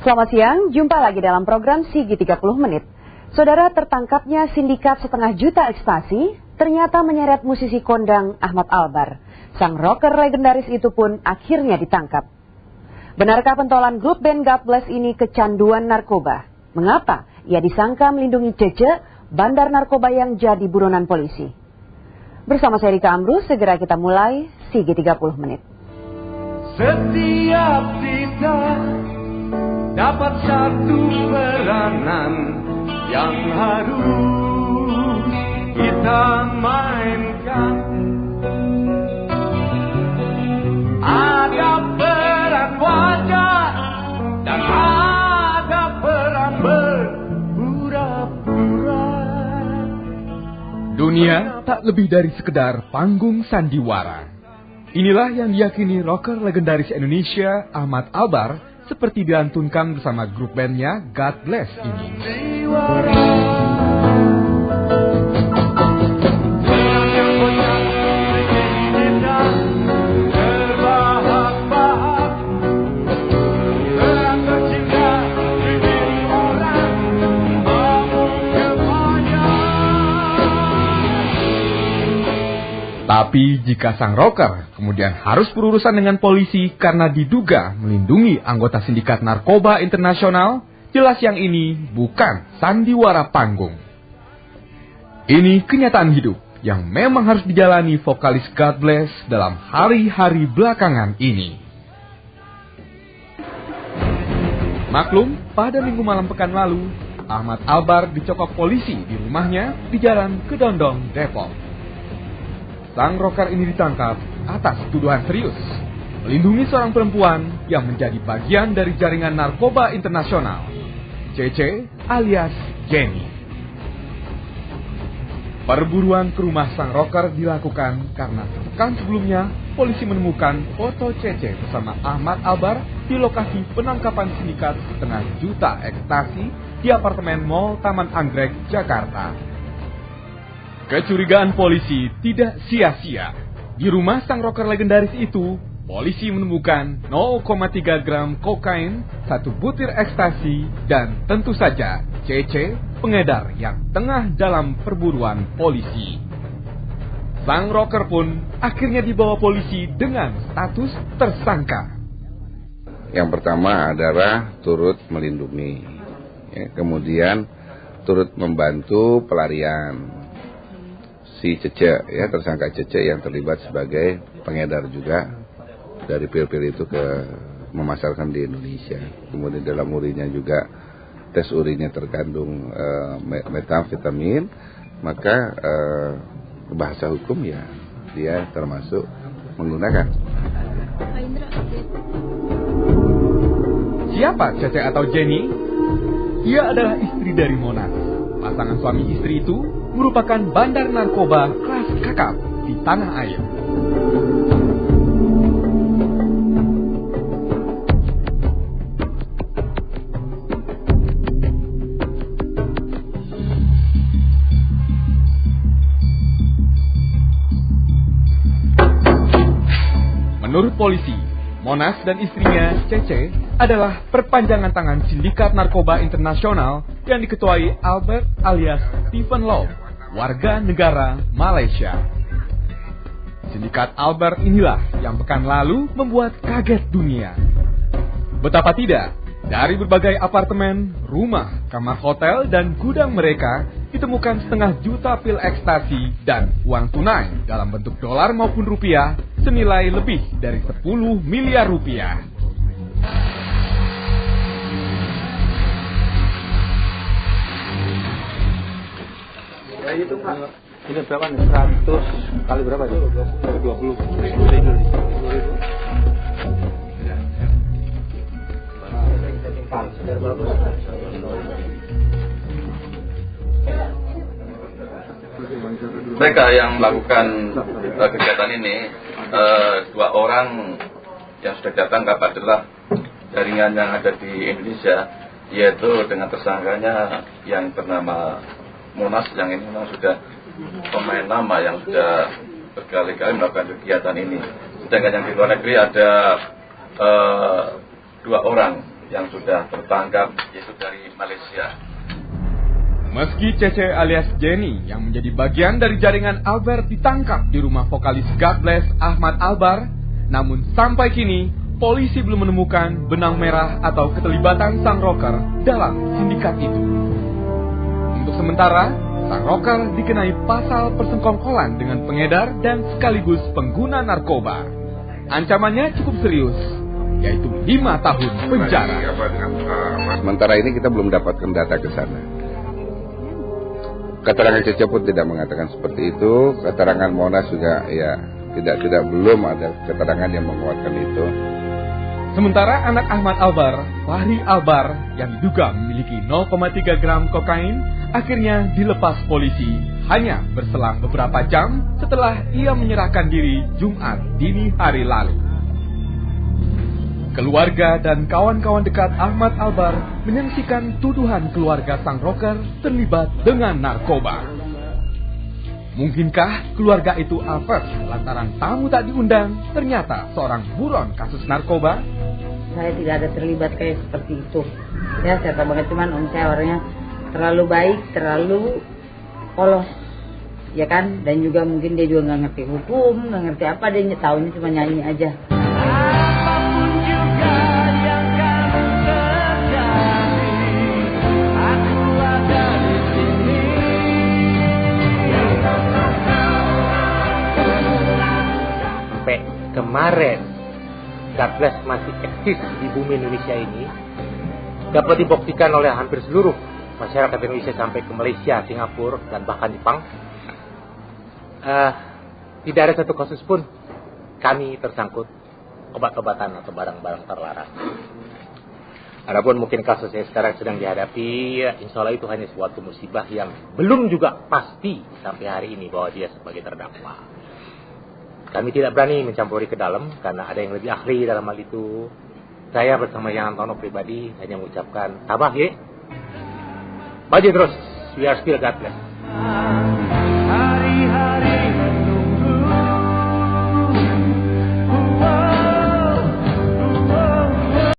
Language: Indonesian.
Selamat siang, jumpa lagi dalam program Sigi 30 Menit. Saudara, tertangkapnya sindikat 1,5 juta ekstasi ternyata menyeret musisi kondang Ahmad Albar. Sang rocker legendaris itu pun akhirnya ditangkap. Benarkah pentolan grup band God Bless ini kecanduan narkoba? Mengapa ia disangka melindungi Cece, bandar narkoba yang jadi buronan polisi? Bersama saya Rika Amrus, segera kita mulai Sigi 30 Menit. Setiap kita dapat satu peranan yang harus kita mainkan. Ada peran wajah dan ada peran berpura-pura. Dunia tak lebih dari sekedar panggung sandiwara. Inilah yang diyakini rocker legendaris Indonesia Ahmad Albar seperti dilantunkan bersama grup bandnya God Bless ini. Tapi jika sang rocker kemudian harus berurusan dengan polisi karena diduga melindungi anggota sindikat narkoba internasional, jelas yang ini bukan sandiwara panggung. Ini kenyataan hidup yang memang harus dijalani vokalis God Bless dalam hari-hari belakangan ini. Maklum, pada minggu malam pekan lalu, Ahmad Albar dicokok polisi di rumahnya di Jalan Kedondong, Depok. Sang rocker ini ditangkap atas tuduhan serius melindungi seorang perempuan yang menjadi bagian dari jaringan narkoba internasional, Cece alias Jenny. Perburuan ke rumah sang rocker dilakukan karena sepekan sebelumnya polisi menemukan foto Cece bersama Ahmad Albar di lokasi penangkapan sindikat 1,5 juta ekstasi di apartemen Mall Taman Anggrek, Jakarta. Kecurigaan polisi tidak sia-sia. Di rumah sang rocker legendaris itu, polisi menemukan 0,3 gram kokain, 1 butir ekstasi, dan tentu saja Cece, pengedar yang tengah dalam perburuan polisi. Sang rocker pun akhirnya dibawa polisi dengan status tersangka. Yang pertama adalah turut melindungi, kemudian turut membantu pelarian si Cece, tersangka Cece yang terlibat sebagai pengedar juga dari pil-pil itu ke memasarkan di Indonesia. Kemudian dalam urinnya juga tes urinnya terkandung metamfetamin, maka bahasa hukum ya dia termasuk menggunakan. Siapa Cece atau Jenny? Ia adalah istri dari Monas. Pasangan suami istri itu merupakan bandar narkoba kelas kakap di tanah air. Menurut polisi, Monas dan istrinya Cece adalah perpanjangan tangan sindikat narkoba internasional yang diketuai Albert alias Stephen Law, warga negara Malaysia. Sindikat Albert inilah yang pekan lalu membuat kaget dunia. Betapa tidak, dari berbagai apartemen, rumah, kamar hotel, dan gudang mereka ditemukan 1,5 juta pil ekstasi dan uang tunai dalam bentuk dolar maupun rupiah senilai lebih dari 10 miliar rupiah. Itu Pak, ini berapa nih? 100 kali berapa nih? 20. Mereka yang melakukan kegiatan ini, 2 orang yang sudah datangkap adalah jaringan yang ada di Indonesia, yaitu dengan tersangkanya yang bernama Monas, yang ini memang sudah pemain lama yang sudah berkali-kali melakukan kegiatan ini. Sedangkan yang di luar negeri ada 2 orang yang sudah tertangkap, yaitu dari Malaysia. Meski Cece alias Jenny yang menjadi bagian dari jaringan Albert ditangkap di rumah vokalis God Bless Ahmad Albar, namun sampai kini polisi belum menemukan benang merah atau keterlibatan sang rocker dalam sindikat itu. Untuk sementara, sang rocker dikenai pasal persekongkolan dengan pengedar dan sekaligus pengguna narkoba. Ancamannya cukup serius, yaitu 5 tahun penjara. Sementara ini kita belum dapatkan data ke sana. Keterangan Cece pun tidak mengatakan seperti itu. Keterangan Monas juga ya belum ada keterangan yang menguatkan itu. Sementara anak Ahmad Albar, Fahri Albar, yang diduga memiliki 0,3 gram kokain, akhirnya dilepas polisi hanya berselang beberapa jam setelah ia menyerahkan diri Jumat dini hari lalu. Keluarga dan kawan-kawan dekat Ahmad Albar menyaksikan tuduhan keluarga sang rocker terlibat dengan narkoba. Mungkinkah keluarga itu apes lantaran tamu tak diundang ternyata seorang buron kasus narkoba? Saya tidak ada terlibat kayak seperti itu. Ya, saya tahu banget, cuman om saya orangnya terlalu baik, terlalu polos, ya kan? Dan juga mungkin dia juga nggak ngerti hukum, nggak ngerti apa, dia tahunya cuma nyanyi aja. Kemarin God Bless masih eksis di bumi Indonesia ini dapat dibuktikan oleh hampir seluruh masyarakat Indonesia sampai ke Malaysia, Singapura, dan bahkan Jepang. Tidak ada satu kasus pun kami tersangkut obat-obatan atau barang-barang terlarang. Adapun mungkin kasus yang sekarang sedang dihadapi, insya Allah itu hanya suatu musibah yang belum juga pasti sampai hari ini bahwa dia sebagai terdakwa. Kami tidak berani mencampuri ke dalam karena ada yang lebih ahli dalam hal itu. Saya bersama Yang Antono pribadi hanya mengucapkan tabah ya. Maju terus, we are still God Bless.